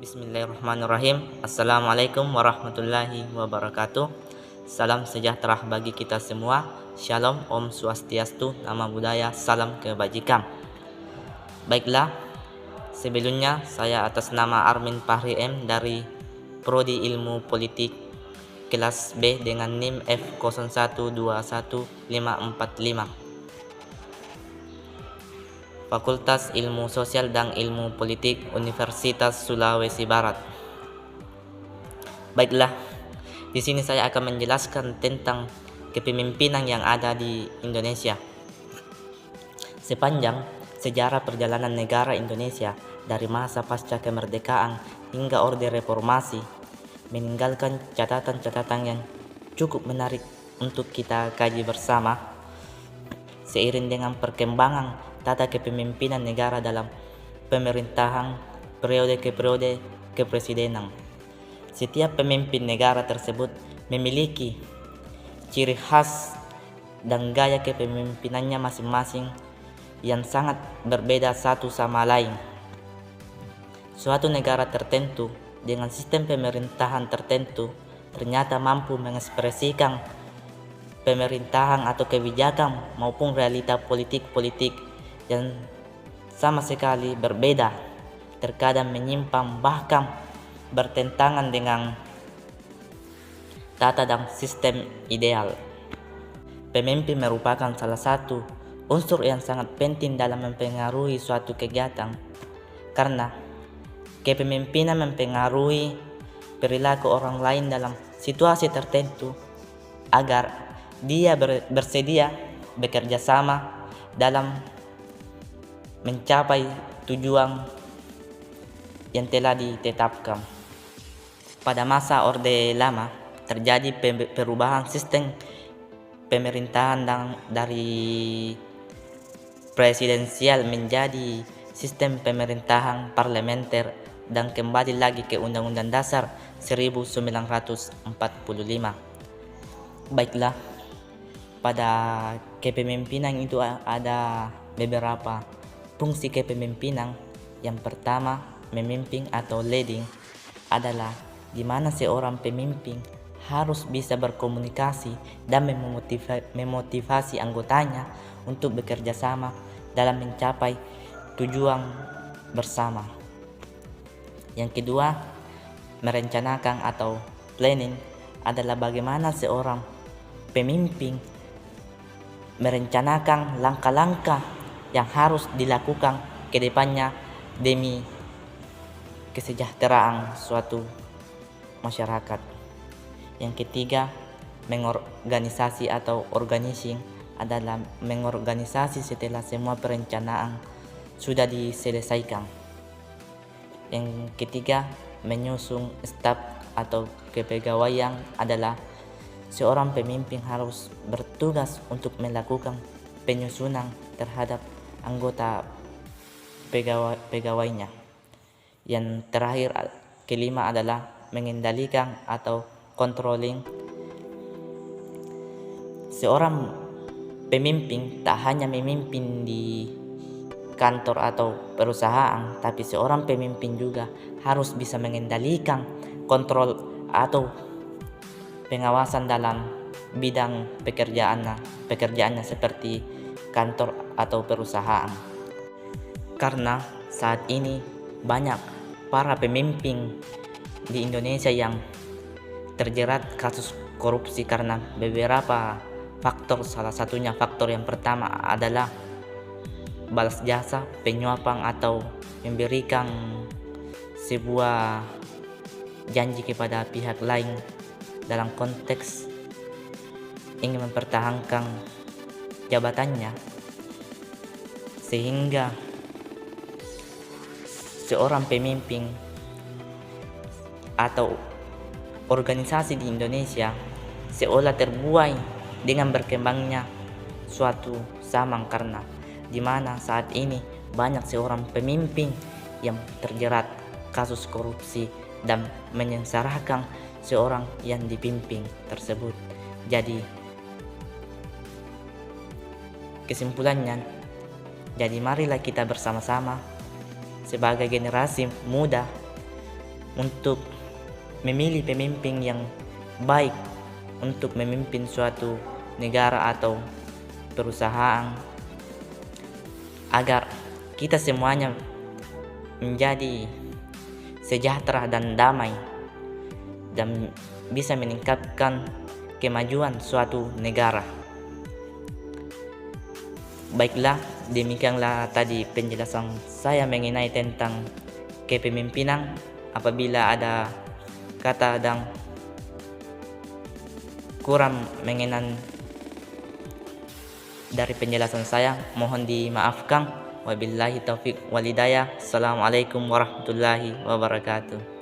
Bismillahirrahmanirrahim. Assalamualaikum warahmatullahi wabarakatuh. Salam sejahtera bagi kita semua. Shalom, Om Swastiastu, Nama Budaya, Salam Kebajikan. Baiklah, sebelumnya saya atas nama Armin Fahri M dari Prodi Ilmu Politik kelas B dengan NIM F0121545, Fakultas Ilmu Sosial dan Ilmu Politik Universitas Sulawesi Barat. Baiklah, di sini saya akan menjelaskan tentang kepemimpinan yang ada di Indonesia. Sepanjang sejarah perjalanan negara Indonesia dari masa pasca kemerdekaan hingga Orde Reformasi meninggalkan catatan-catatan yang cukup menarik untuk kita kaji bersama. Seiring dengan perkembangan tata kepemimpinan negara dalam pemerintahan periode ke periode kepresidenan, setiap pemimpin negara tersebut memiliki ciri khas dan gaya kepemimpinannya masing-masing yang sangat berbeda satu sama lain. Suatu negara tertentu dengan sistem pemerintahan tertentu ternyata mampu mengekspresikan pemerintahan atau kebijakan maupun realita politik-politik yang sama sekali berbeda, terkadang menyimpang bahkan bertentangan dengan tata dan sistem ideal. Pemimpin merupakan salah satu unsur yang sangat penting dalam mempengaruhi suatu kegiatan, karena kepemimpinan mempengaruhi perilaku orang lain dalam situasi tertentu agar dia bersedia bekerja sama dalam mencapai tujuan yang telah ditetapkan. Pada masa Orde Lama terjadi perubahan sistem pemerintahan dari presidensial menjadi sistem pemerintahan parlementer dan kembali lagi ke Undang-Undang Dasar 1945. Baiklah, pada kepemimpinan itu ada beberapa fungsi kepemimpinan. Yang pertama, memimpin atau leading adalah di mana seorang pemimpin harus bisa berkomunikasi dan memotivasi anggotanya untuk bekerja sama dalam mencapai tujuan bersama. Yang kedua, merencanakan atau planning adalah bagaimana seorang pemimpin merencanakan langkah-langkah yang harus dilakukan ke depannya demi kesejahteraan suatu masyarakat. Yang ketiga, mengorganisasi atau organizing adalah mengorganisasi setelah semua perencanaan sudah diselesaikan. Yang ketiga, menyusun staf atau kepegawaian adalah seorang pemimpin harus bertugas untuk melakukan penyusunan terhadap anggota pegawainya. Yang terakhir, kelima adalah mengendalikan atau controlling. Seorang pemimpin tak hanya memimpin di kantor atau perusahaan, tapi seorang pemimpin juga harus bisa mengendalikan kontrol atau pengawasan dalam bidang pekerjaannya seperti kantor atau perusahaan. Karena saat ini banyak para pemimpin di Indonesia yang terjerat kasus korupsi karena beberapa faktor. Salah satunya faktor yang pertama adalah balas jasa, penyuapan atau memberikan sebuah janji kepada pihak lain dalam konteks ingin mempertahankan jabatannya, sehingga seorang pemimpin atau organisasi di Indonesia seolah terbuai dengan berkembangnya suatu zaman, karena di mana saat ini banyak seorang pemimpin yang terjerat kasus korupsi dan menyengsarakan seorang yang dipimpin tersebut. Jadi kesimpulannya, jadi marilah kita bersama-sama sebagai generasi muda untuk memilih pemimpin yang baik untuk memimpin suatu negara atau perusahaan, agar kita semuanya menjadi sejahtera dan damai dan bisa meningkatkan kemajuan suatu negara. Baiklah, demikianlah tadi penjelasan saya mengenai tentang kepemimpinan. Apabila ada kata dan kurang mengenai dari penjelasan saya, mohon dimaafkan. Wabillahi taufiq walhidayah. Assalamualaikum warahmatullahi wabarakatuh.